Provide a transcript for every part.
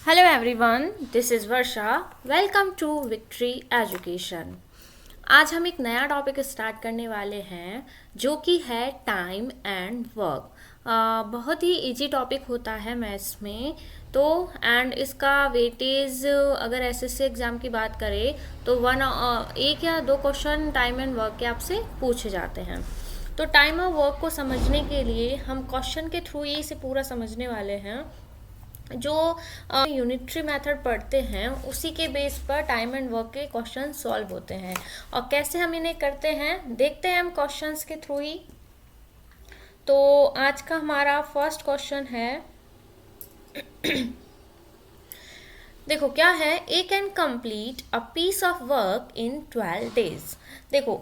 Hello everyone, this is Varsha. Welcome to victory education. आज हम एक नया टॉपिक स्टार्ट करने वाले हैं जो कि है टाइम एंड वर्क। बहुत ही इजी टॉपिक होता है मैथ्स में। तो एंड इसका वेटेज अगर एसएससी एग्ज़ाम की बात करें तो एक या दो क्वेश्चन टाइम एंड वर्क के आपसे पूछे जाते हैं। तो टाइम और वर्क को समझने के लिए हम क्वेश्चन के थ्रू ही इसे पूरा समझने वाले हैं। जो यूनिटरी मेथड पढ़ते हैं उसी के बेस पर टाइम एंड वर्क के क्वेश्चन सॉल्व होते हैं। और कैसे हम इन्हें करते हैं देखते हैं हम क्वेश्चंस के थ्रू ही। तो आज का हमारा फर्स्ट क्वेश्चन है देखो क्या है, A can complete a piece of work in 12 days. देखो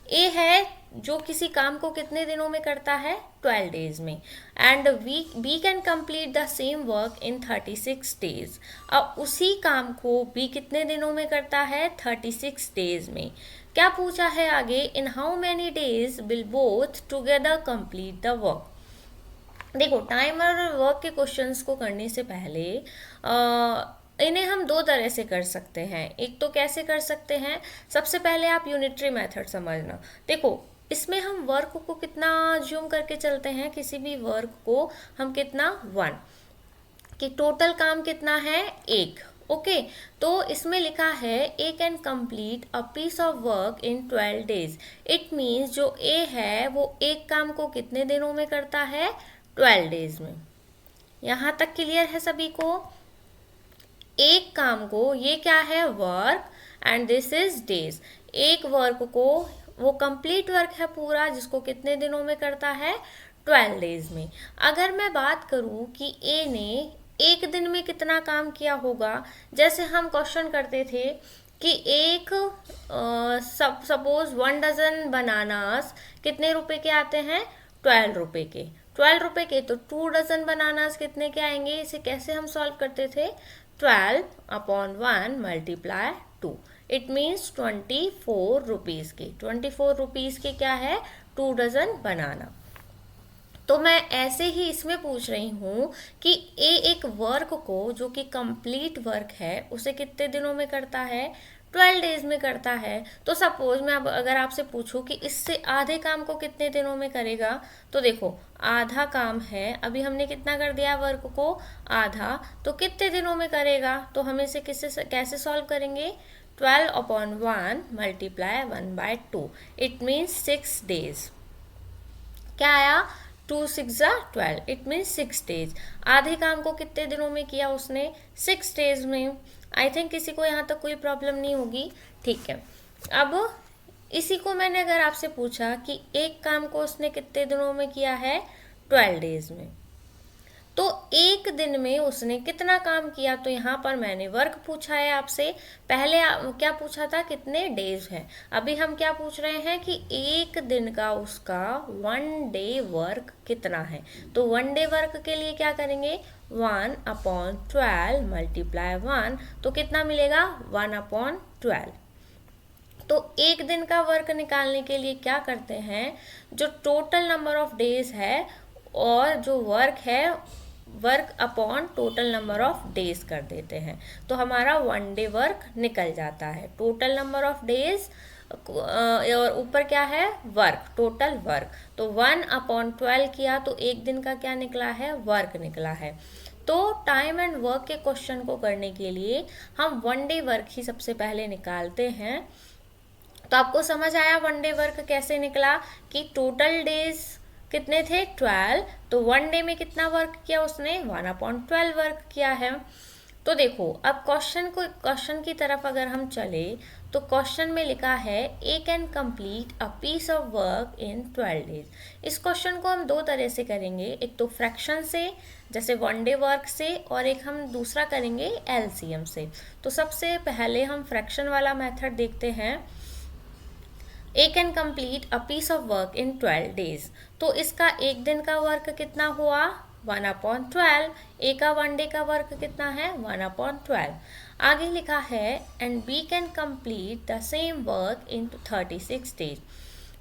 ए है जो किसी काम को कितने दिनों में करता है, 12 डेज में। And B can complete the same work in 36 days. अब उसी काम को बी कितने दिनों में करता है, 36 डेज में। क्या पूछा है आगे, in how many days will both together complete the work. देखो टाइम और वर्क के क्वेश्चंस को करने से पहले इन्हें हम दो तरह से कर सकते हैं। एक तो कैसे कर सकते हैं, सबसे पहले आप यूनिटरी मेथड समझना। देखो इसमें हम वर्क को कितना ज्यूम करके चलते हैं, किसी भी वर्क को हम कितना 1 कि टोटल काम कितना है, एक। ओके तो इसमें लिखा है A can complete a piece of work in 12 days. It means जो ए है वो एक काम को कितने दिनों में करता है, 12 डेज में। यहाँ तक क्लियर है सभी को। एक काम को, ये क्या है, work, and this is days. एक वर्क को, वो कंप्लीट वर्क है पूरा, जिसको कितने दिनों में करता है, 12 डेज में। अगर मैं बात करूं कि ए ने एक दिन में कितना काम किया होगा, जैसे हम क्वेश्चन करते थे कि एक सपोज 1 डजन बनानास कितने रुपए के आते हैं, 12 रुपए के। 12 रुपए के तो 2 डजन बनानास कितने के आएंगे। इसे कैसे हम सॉल्व करते थे, 12 upon 1 multiply 2, it means 24 rupees के। 24 रुपीज़ के क्या है, 2 डजन बनाना। तो मैं ऐसे ही इसमें पूछ रही हूँ कि ए एक वर्क को, जो कि कंप्लीट वर्क है, उसे कितने दिनों में करता है, 12 डेज में करता है। तो सपोज मैं अब अगर आपसे पूछूं कि इससे आधे काम को कितने दिनों में करेगा, तो देखो आधा काम है, अभी हमने कितना कर दिया वर्क को, आधा, तो कितने दिनों में करेगा। तो हम इसे कैसे सॉल्व करेंगे, 12 upon 1 multiply 1/2, it means 6 days. क्या आया, 2 6 12, इट मीन्स 6 डेज। आधे काम को कितने दिनों में किया उसने, 6 डेज में। आई थिंक किसी को यहाँ तक कोई प्रॉब्लम नहीं होगी, ठीक है। अब इसी को मैंने अगर आपसे पूछा कि एक काम को उसने कितने दिनों में किया है, 12 डेज में, तो एक दिन में उसने कितना काम किया। तो यहाँ पर मैंने वर्क पूछा है आपसे, पहले क्या पूछा था, कितने डेज है। अभी हम क्या पूछ रहे हैं कि एक दिन का उसका 1 डे वर्क कितना है। तो 1 डे वर्क के लिए क्या करेंगे, 1 अपॉन 12 मल्टीप्लाई 1, तो कितना मिलेगा, 1 अपॉन 12। तो एक दिन का वर्क निकालने के लिए क्या करते हैं, जो टोटल नंबर ऑफ डेज है और जो वर्क है, work upon total number of days कर देते हैं, तो हमारा 1 डे वर्क निकल जाता है। टोटल नंबर ऑफ डेज और ऊपर क्या है, वर्क, टोटल वर्क। तो 1 अपॉन 12 किया तो एक दिन का क्या निकला है, वर्क निकला है। तो टाइम एंड वर्क के क्वेश्चन को करने के लिए हम 1 डे वर्क ही सबसे पहले निकालते हैं। तो आपको समझ आया 1 डे वर्क कैसे निकला, कि टोटल डेज कितने थे, 12, तो 1 डे में कितना वर्क किया उसने, 1 अपॉन 12 वर्क किया है। तो देखो अब क्वेश्चन की तरफ अगर हम चले, तो क्वेश्चन में लिखा है A can complete a piece of work in 12 days. इस क्वेश्चन को हम दो तरह से करेंगे, एक तो फ्रैक्शन से, जैसे 1 डे वर्क से, और एक हम दूसरा करेंगे एलसीएम से। तो सबसे पहले हम फ्रैक्शन वाला मेथड देखते हैं। A can complete a piece of work in 12 days. तो इसका एक दिन का वर्क कितना हुआ, 1 अपॉन 12। ए का 1 डे का वर्क कितना है, 1 अपॉन 12। आगे लिखा है and B can complete the same work in 36 days.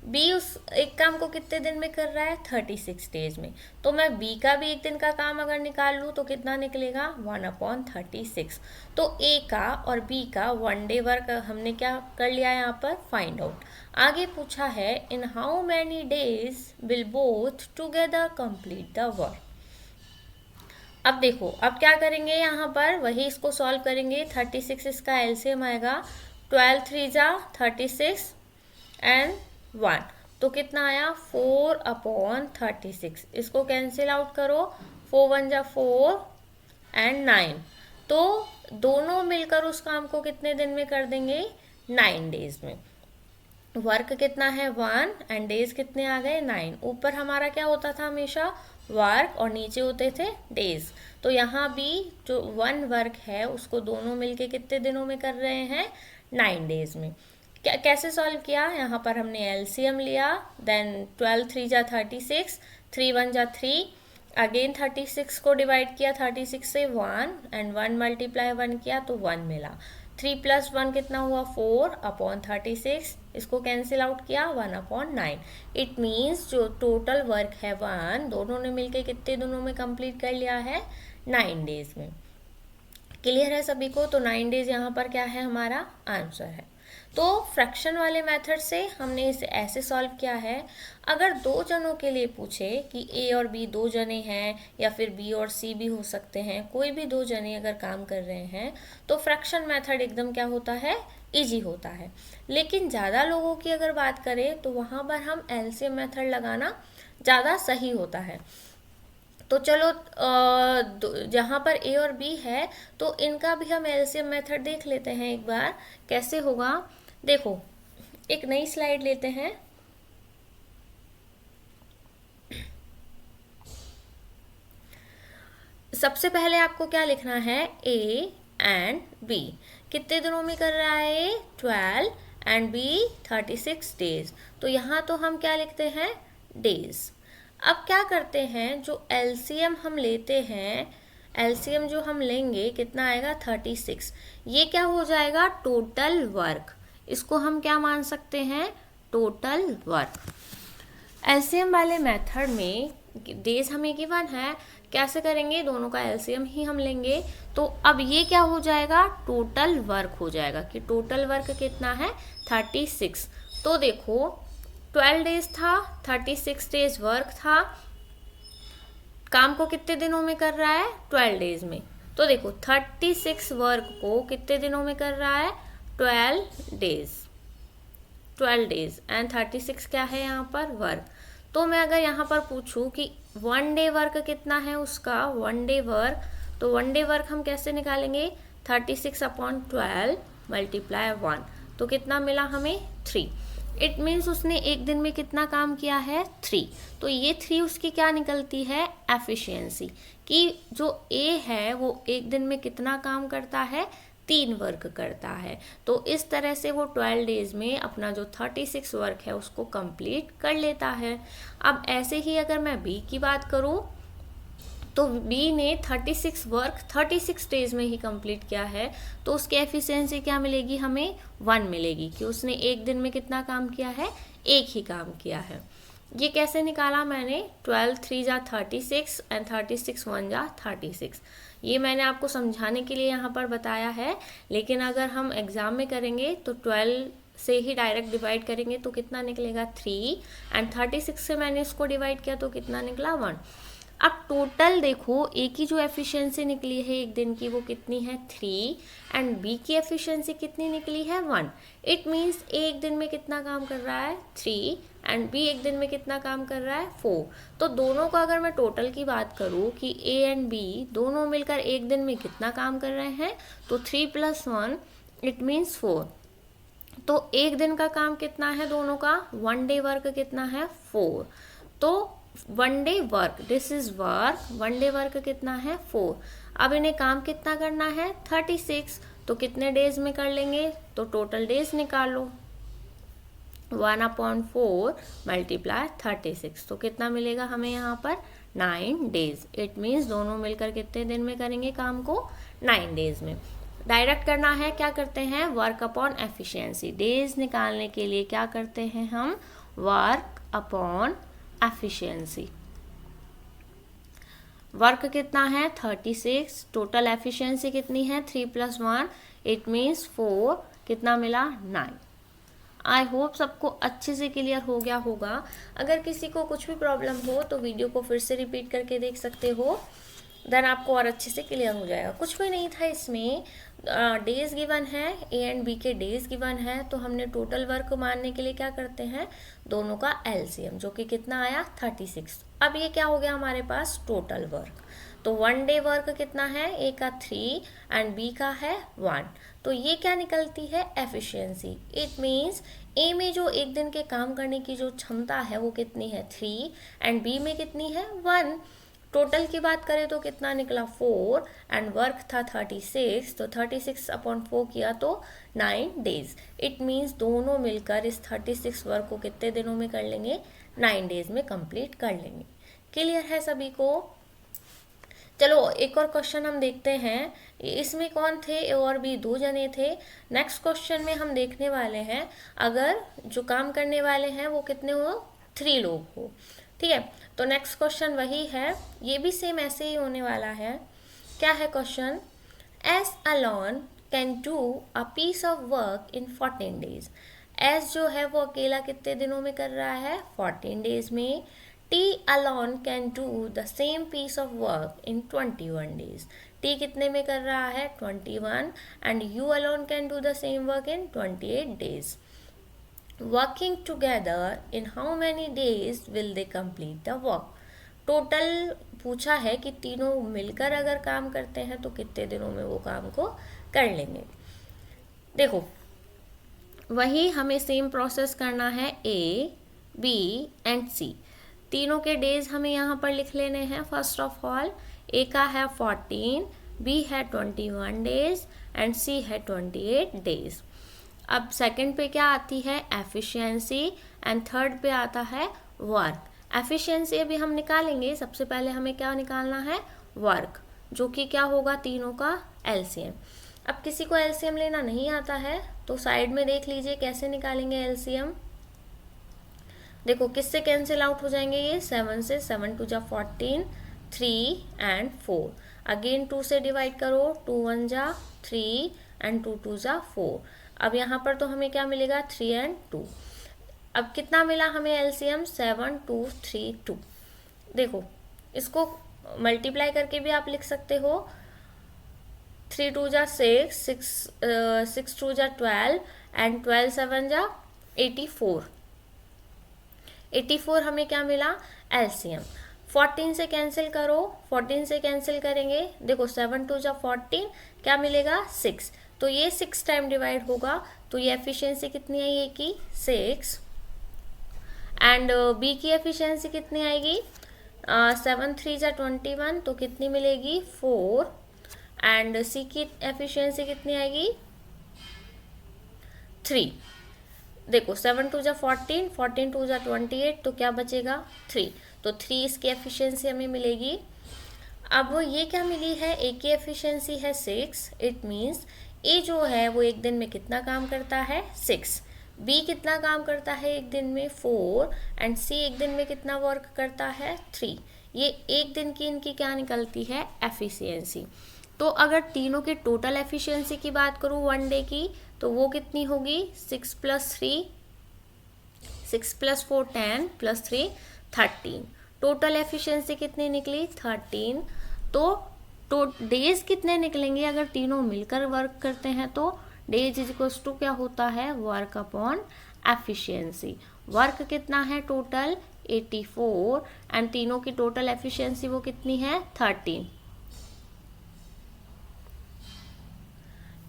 B उस एक काम को कितने दिन में कर रहा है, 36 डेज में। तो मैं बी का भी एक दिन का काम अगर निकाल लूँ तो कितना निकलेगा, 1/36। तो ए का और बी का 1 डे वर्क हमने क्या कर लिया यहाँ पर, फाइंड आउट। आगे पूछा है, in how many days will both together complete the work. अब देखो, अब क्या करेंगे यहाँ पर, वही इसको सॉल्व करेंगे। 36 इसका एलसीएम आएगा, 12 3 जा 36 एंड 1, तो कितना आया, 4/36। इसको कैंसिल आउट करो, 4 1 जा 4 एंड 9, तो दोनों मिलकर उस काम को कितने दिन में कर देंगे, 9 डेज में। वर्क कितना है, 1 एंड डेज कितने आ गए, 9। ऊपर हमारा क्या होता था हमेशा, वर्क, और नीचे होते थे डेज। तो यहाँ भी जो 1 वर्क है उसको दोनों मिलके कितने दिनों में कर रहे हैं, 9 डेज में। कैसे सॉल्व किया, यहाँ पर हमने एलसीएम लिया, देन 12 3 जा 36, 3 1 जा 3, अगेन 36 को डिवाइड किया 36 से 1 एंड 1 मल्टीप्लाई 1 किया तो 1 मिला। 3 + 1 कितना हुआ, 4/36। इसको कैंसिल आउट किया, 1/9। इट मीन्स जो टोटल वर्क है 1, दोनों ने मिलके कितने दिनों में कंप्लीट कर लिया है, 9 डेज में। क्लियर है सभी को, तो 9 डेज यहाँ पर क्या है, हमारा आंसर है। तो फ्रैक्शन वाले मेथड से हमने इसे ऐसे सॉल्व किया है। अगर दो जनों के लिए पूछे कि ए और बी दो जने हैं या फिर बी और सी भी हो सकते हैं, कोई भी दो जने अगर काम कर रहे हैं, तो फ्रैक्शन मेथड एकदम क्या होता है, इजी होता है। लेकिन ज़्यादा लोगों की अगर बात करें तो वहाँ पर हम एलसीएम मेथड लगाना ज़्यादा सही होता है। तो चलो, जहाँ पर ए और बी है तो इनका भी हम एलसीएम मेथड देख लेते हैं एक बार, कैसे होगा। देखो, एक नई स्लाइड लेते हैं। सबसे पहले आपको क्या लिखना है, ए एंड बी कितने दिनों में कर रहा है, 12 एंड बी 36 डेज। तो यहाँ तो हम क्या लिखते हैं, डेज। अब क्या करते हैं, जो एलसीएम हम लेते हैं, एलसीएम जो हम लेंगे कितना आएगा, 36। ये क्या हो जाएगा, टोटल वर्क। इसको हम क्या मान सकते हैं, टोटल वर्क। एलसीएम वाले मेथड में डेज हमें गिवन है, कैसे करेंगे, दोनों का एलसीएम ही हम लेंगे। तो अब ये क्या हो जाएगा, टोटल वर्क हो जाएगा कि टोटल वर्क कितना है, 36। तो देखो 12 डेज था, 36 डेज वर्क था, काम को कितने दिनों में कर रहा है, 12 डेज में। तो देखो 36 वर्क को कितने दिनों में कर रहा है, 12 डेज, 12 डेज एंड 36 क्या है यहाँ पर, वर्क। तो मैं अगर यहाँ पर पूछूं कि 1 डे वर्क कितना है उसका, 1 डे वर्क, तो 1 डे वर्क हम कैसे निकालेंगे, 36/12 मल्टीप्लाई 1, तो कितना मिला हमें, 3। इट मीन्स उसने एक दिन में कितना काम किया है, 3। तो ये 3 उसकी क्या निकलती है, एफिशिएंसी, कि जो ए है वो एक दिन में कितना काम करता है, 3 वर्क करता है। तो इस तरह से वो 12 डेज में अपना जो 36 वर्क है उसको कंप्लीट कर लेता है। अब ऐसे ही अगर मैं बी की बात करूँ तो बी ने 36 वर्क 36 डेज में ही कंप्लीट किया है, तो उसकी एफिशिएंसी क्या मिलेगी, हमें 1 मिलेगी, कि उसने एक दिन में कितना काम किया है, एक ही काम किया है। ये कैसे निकाला मैंने, 12 3 जा 36 एंड 36 1 जा 36। ये मैंने आपको समझाने के लिए यहाँ पर बताया है, लेकिन अगर हम एग्ज़ाम में करेंगे तो 12 से ही डायरेक्ट डिवाइड करेंगे तो कितना निकलेगा, 3 एंड 36 से मैंने इसको डिवाइड किया तो कितना निकला, 1। अब टोटल देखो, ए की जो एफिशिएंसी निकली है एक दिन की वो कितनी है, 3 एंड बी की एफिशिएंसी कितनी निकली है, 1। इट मीन्स ए एक दिन में कितना काम कर रहा है, 3 एंड बी एक दिन में कितना काम कर रहा है, 4। तो दोनों का अगर मैं टोटल की बात करूँ कि ए एंड बी दोनों मिलकर एक दिन में कितना काम कर रहे हैं, तो 3 + 1 इट मीन्स 4। तो एक दिन का काम कितना है दोनों का, 1 डे वर्क कितना है, 4। तो 1 day work, this is work, 1 day work कितना है, 4। अब इन्हें काम कितना करना है, 36। तो कितने डेज में कर लेंगे, तो टोटल डेज निकालो, 1/4 मल्टीप्लाई 36, तो कितना मिलेगा हमें यहाँ पर, 9 डेज। इट मीन्स दोनों मिलकर कितने दिन में करेंगे काम को, 9 डेज में। डायरेक्ट करना है, क्या करते हैं, वर्क अपॉन एफिशिएंसी। डेज निकालने के लिए क्या करते हैं हम, वर्क अपॉन एफिशिएंसी। वर्क कितना है 36, टोटल एफिशिएंसी कितनी है 3 + 1, इट मीन्स 4, कितना मिला 9। आई होप सबको अच्छे से क्लियर हो गया होगा। अगर किसी को कुछ भी प्रॉब्लम हो तो वीडियो को फिर से रिपीट करके देख सकते हो, देन आपको और अच्छे से क्लियर हो जाएगा। कुछ भी नहीं था इसमें, डेज गिवन है, ए एंड बी के डेज गिवन है, तो हमने टोटल वर्क मानने के लिए क्या करते हैं, दोनों का एलसीएम, जो कि कितना आया 36। अब ये क्या हो गया हमारे पास टोटल वर्क, तो 1 डे वर्क कितना है, ए का 3 एंड बी का है 1, तो ये क्या निकलती है एफिशिएंसी। इट मीन्स ए में जो एक दिन के काम करने की जो क्षमता है वो कितनी है 3 एंड बी में कितनी है 1। टोटल की बात करें तो कितना निकला 4 एंड वर्क था 36, तो 36/4 किया तो 9 डेज। इट मीन्स दोनों मिलकर इस 36 वर्क को कितने दिनों में कर लेंगे, 9 डेज में कंप्लीट कर लेंगे। क्लियर है सभी को। चलो एक और क्वेश्चन हम देखते हैं। इसमें कौन थे, ए और बी 2 जने थे। नेक्स्ट क्वेश्चन में हम देखने वाले हैं अगर जो काम करने वाले हैं वो कितने हो, 3 लोग हो, ठीक है। तो नेक्स्ट क्वेश्चन वही है, ये भी सेम ऐसे ही होने वाला है। क्या है question, S alone can do a piece of work in 14 days. S जो है वो अकेला कितने दिनों में कर रहा है 14 डेज में। T alone can do the same piece of work in 21 days. T कितने में कर रहा है 21 and U alone can do the same work in 28 days. Working together in how many days will they complete the work? Total पूछा है कि तीनों मिलकर अगर काम करते हैं तो कितने दिनों में वो काम को कर लेंगे। देखो वही हमें सेम प्रोसेस करना है, A, B एंड C। तीनों के डेज हमें यहाँ पर लिख लेने हैं। फर्स्ट ऑफ ऑल ए का है 14, बी है 21 डेज एंड सी है 28 डेज। अब सेकंड पे क्या आती है एफिशिएंसी एंड थर्ड पे आता है वर्क। एफिशिएंसी अभी हम निकालेंगे, सबसे पहले हमें क्या निकालना है वर्क, जो कि क्या होगा तीनों का एलसीएम। अब किसी को एलसीएम लेना नहीं आता है तो साइड में देख लीजिए कैसे निकालेंगे एलसीएम। देखो किससे कैंसिल आउट हो जाएंगे ये, 7 से, 7 2 जा 14, 3 एंड 4। अगेन 2 से डिवाइड करो, 2 1 जा 3 एंड 2 2 जा 4। अब यहाँ पर तो हमें क्या मिलेगा 3 एंड 2। अब कितना मिला हमें एलसीएम 7 2 3 2। देखो इसको मल्टीप्लाई करके भी आप लिख सकते हो, 3 2 जा 6, 6 2 जा 12 एंड 12 7 जा 84। 84 हमें क्या मिला एलसीएम। 14 से कैंसिल करो, 14 से कैंसिल करेंगे, देखो 7 2 जा 14, क्या मिलेगा 6, तो ये 6 टाइम डिवाइड होगा, तो ये एफिशिएंसी कितनी है ये की 6। एंड बी की एफिशिएंसी कितनी आएगी 7 3 जा 21, तो कितनी मिलेगी 4। एंड सी की एफिशिएंसी कितनी आएगी 3। देखो 7 2 जा 14, 14 2 जा 28, तो क्या बचेगा 3, तो 3 इसकी एफिशिएंसी हमें मिलेगी। अब ये क्या मिली है, ए की एफिशिएंसी है 6, इट मीन्स ए जो है वो एक दिन में कितना काम करता है 6, बी कितना काम करता है एक दिन में 4 एंड सी एक दिन में कितना वर्क करता है 3। ये एक दिन की इनकी क्या निकलती है एफिशिएंसी। तो अगर तीनों के टोटल एफिशिएंसी की बात करूँ 1 डे की, तो वो कितनी होगी 6 + 3, 6 + 4 10 + 3 13। टोटल एफिशिएंसी कितनी निकली 13। तो डेज कितने निकलेंगे अगर तीनों मिलकर वर्क करते हैं, तो डेज इज टू क्या होता है वर्क अपॉन एफिशिएंसी। वर्क कितना है टोटल 84 एंड तीनों की टोटल एफिशिएंसी वो कितनी है 13।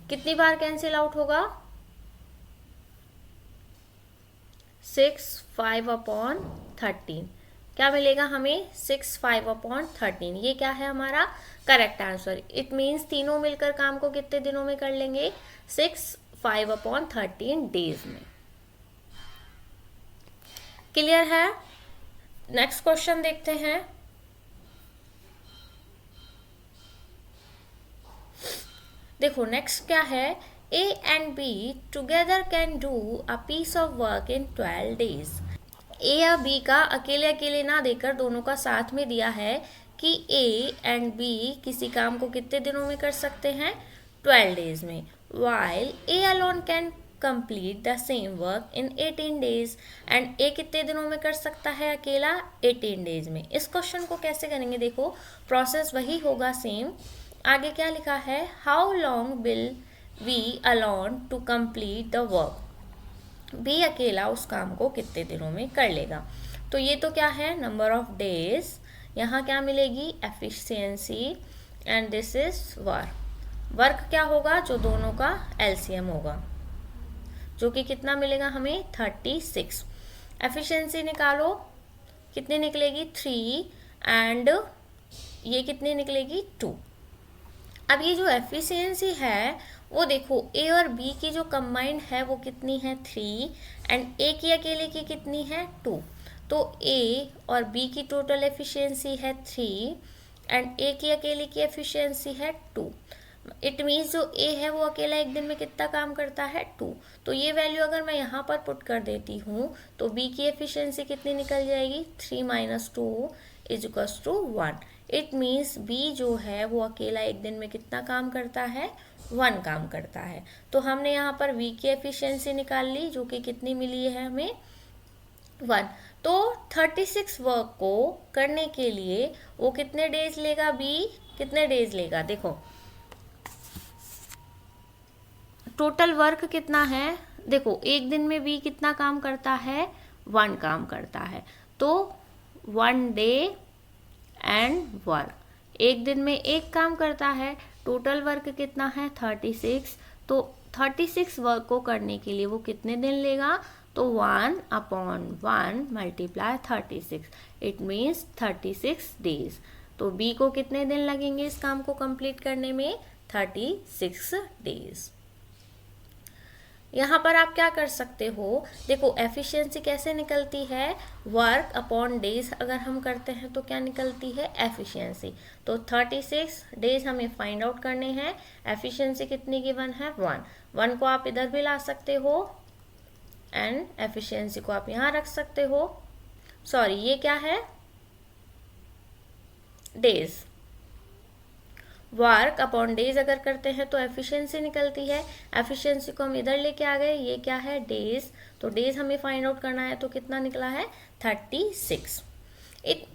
कितनी बार कैंसिल आउट होगा 6 5/13, क्या मिलेगा हमें 6 5/13। ये क्या है हमारा करेक्ट आंसर। इट मीन्स तीनों मिलकर काम को कितने दिनों में कर लेंगे 6 5/13 डेज में। क्लियर है। नेक्स्ट क्वेश्चन देखते हैं। देखो नेक्स्ट क्या है, A and B together can do a piece of work in 12 days. A या बी का अकेले अकेले ना देकर दोनों का साथ में दिया है कि ए एंड बी किसी काम को कितने दिनों में कर सकते हैं, 12 डेज में, while A alone can complete the same work in 18 days, and A कितने दिनों में कर सकता है अकेला, 18 डेज में। इस क्वेश्चन को कैसे करेंगे, देखो प्रोसेस वही होगा सेम। आगे क्या लिखा है, how long will B alone to complete the work, B अकेला उस काम को कितने दिनों में कर लेगा। तो ये तो क्या है, नंबर ऑफ डेज, यहाँ क्या मिलेगी, efficiency, and this is work. Work क्या होगा, जो दोनों का एलसीएम होगा, जो कि कितना मिलेगा हमें, 36। एफिशिएंसी निकालो, कितनी निकलेगी, 3, एंड ये कितनी निकलेगी, 2। अब ये जो एफिशिएंसी है वो देखो ए और बी की जो कंबाइंड है वो कितनी है, 3, एंड ए की अकेले की कितनी है, 2। तो ए और बी की टोटल एफिशिएंसी है 3 एंड ए की अकेले की एफिशिएंसी है 2। इट मीन्स जो ए है वो अकेला एक दिन में कितना काम करता है, 2। तो ये वैल्यू अगर मैं यहाँ पर पुट कर देती हूँ तो बी की एफिशिएंसी कितनी निकल जाएगी, 3 - 2 = 1। इट मीन्स बी जो है वो अकेला एक दिन में कितना काम करता है, 1 काम करता है। तो हमने यहाँ पर बी की एफिशिएंसी निकाल ली, जो कि कितनी मिली है हमें, 1। तो 36 वर्क को करने के लिए वो कितने डेज लेगा, बी कितने डेज लेगा, देखो टोटल वर्क कितना है, देखो एक दिन में बी कितना काम करता है, 1 काम करता है। तो 1 डे एंड वर्क, एक दिन में एक काम करता है, टोटल वर्क कितना है, 36। तो 36 वर्क को करने के लिए वो कितने दिन लेगा, तो 1/1 × 36, इट मीन्स 36 डेज। तो बी को कितने दिन लगेंगे इस काम को कंप्लीट करने में, 36 डेज। यहाँ पर आप क्या कर सकते हो, देखो एफिशिएंसी कैसे निकलती है, वर्क अपॉन डेज अगर हम करते हैं तो क्या निकलती है, एफिशिएंसी। तो 36 डेज हमें फाइंड आउट करने हैं, एफिशिएंसी कितनी गिवन है, 1 को आप इधर भी ला सकते हो एंड एफिशिएंसी को आप यहाँ रख सकते हो। सॉरी ये क्या है, डेज। वर्क अपॉन डेज अगर करते हैं तो एफिशिएंसी निकलती है, एफिशिएंसी को हम इधर लेके आ गए, ये क्या है, डेज। तो डेज हमें फाइंड आउट करना है, तो कितना निकला है, 36।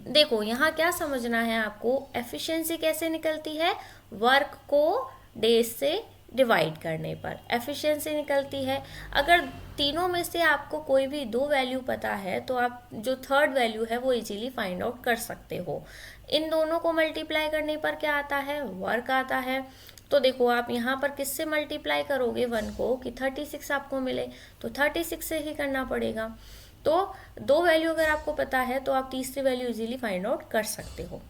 देखो यहाँ क्या समझना है आपको, एफिशिएंसी कैसे निकलती है, वर्क को डेज से डिवाइड करने पर एफिशिएंसी निकलती है। अगर तीनों में से आपको कोई भी 2 वैल्यू पता है तो आप जो थर्ड वैल्यू है वो इजीली फाइंड आउट कर सकते हो। इन दोनों को मल्टीप्लाई करने पर क्या आता है, वर्क आता है। तो देखो आप यहाँ पर किससे मल्टीप्लाई करोगे 1 को कि 36 आपको मिले, तो 36 से ही करना पड़ेगा। तो 2 वैल्यू अगर आपको पता है तो आप तीसरी वैल्यू इजीली फाइंड आउट कर सकते हो।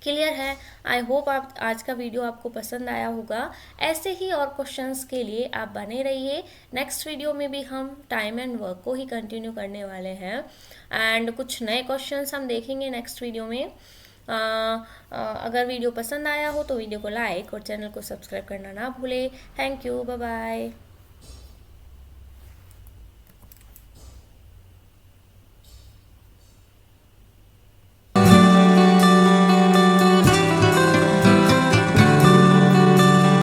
क्लियर है। आई होप आप आज का वीडियो आपको पसंद आया होगा। ऐसे ही और क्वेश्चंस के लिए आप बने रहिए। नेक्स्ट वीडियो में भी हम टाइम एंड वर्क को ही कंटिन्यू करने वाले हैं एंड कुछ नए क्वेश्चंस हम देखेंगे नेक्स्ट वीडियो में। अगर वीडियो पसंद आया हो तो वीडियो को लाइक और चैनल को सब्सक्राइब करना ना भूलें। Thank you, bye bye.